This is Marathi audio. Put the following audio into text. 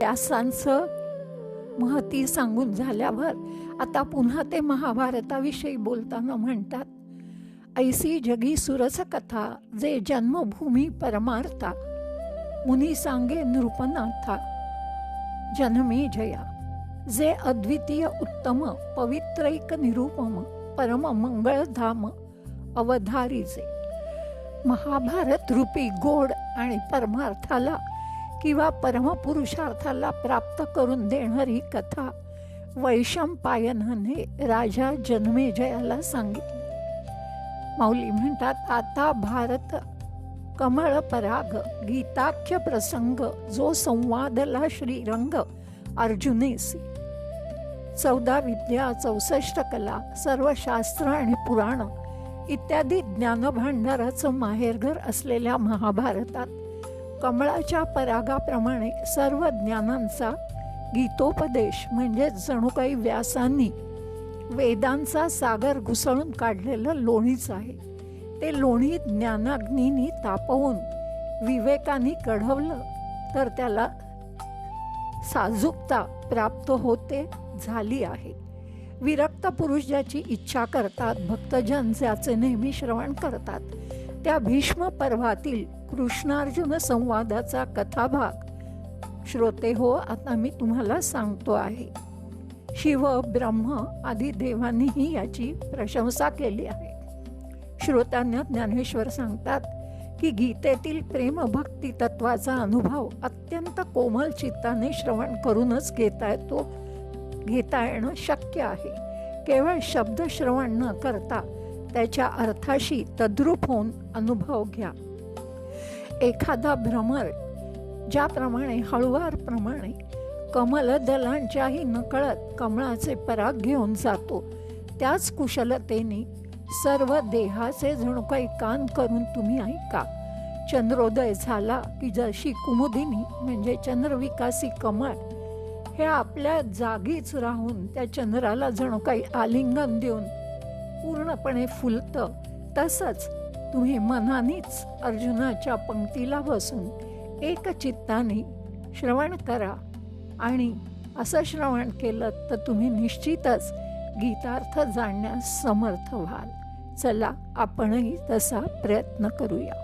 व्यासांचं महती सांगून झाल्यावर आता पुन्हा ते महाभारताविषयी बोलताना म्हणतात, ऐसी जगी सुरस कथा जे जन्मभूमी परमार्था, मुनी सांगे नृपनाथा जनमे जया, जे अद्वितीय उत्तम पवित्रैक निरूपम परम मंगळधाम अवधारीचे. महाभारत रूपी गोड आणि परमार्थाला किंवा परमपुरुषार्थाला प्राप्त करून देणारी कथा वैशंपायनाने राजा जनमेजयाला सांगितली. माऊली म्हणतात, आता भारत कमळ पराग गीताख्य प्रसंग जो संवादला श्रीरंग अर्जुनेसी. 14 विद्या 64 कला सर्व शास्त्र आणि पुराण इत्यादी ज्ञानभांडाराचं माहेरघर असलेल्या महाभारतात कमळाच्या परागाप्रमाणे सर्व ज्ञानांचा गीतोपदेश म्हणजे जणू काही व्यासांनी वेदांचा सागर घुसळून काढलेलं लोणीच आहे. ते लोणी ज्ञानाग्नीनी तापवून विवेकाने कढवलं तर त्याला साजूकता प्राप्त होते झाली आहे. विरक्त पुरुष ज्याची इच्छा करतात, भक्तजन ज्याचे नेहमी श्रवण करतात, त्या भीष्म पर्वातील कृष्णार्जुन संवादाचा कथाभाग श्रोते हो आता मी तुम्हाला सांगतो आहे. शिव ब्रह्म आदी देवांनीही याची प्रशंसा केली आहे. श्रोत्यांना ज्ञानेश्वर सांगतात की गीतेतील प्रेम भक्ती तत्वाचा अनुभव अत्यंत कोमल चित्ताने श्रवण करूनच घेता येणं शक्य आहे. केवळ शब्द श्रवण न करता त्याच्या अर्थाशी तद्रूप होऊन अनुभव घ्या. एखादा भ्रमर ज्याप्रमाणे हळुवारप्रमाणे कमलदलांच्याही नकळत कमळाचे पराग घेऊन जातो, त्याच कुशलतेने सर्व देहाचे जणू काही कान करून तुम्ही ऐका. चंद्रोदय झाला की जशी कुमुदिनी म्हणजे चंद्रविकासी कमळ हे आपल्या जागीच राहून त्या चंद्राला जणू काही आलिंगन देऊन पूर्णपणे फुलतं, तसंच तुम्ही मनानेच अर्जुनाच्या पंक्तीला बसून एक चित्ताने श्रवण करा. आणि असं श्रवण केलं तर तुम्ही निश्चितच गीतार्थ जाणण्यास समर्थ व्हाल. चला आपणही तसा प्रयत्न करूया.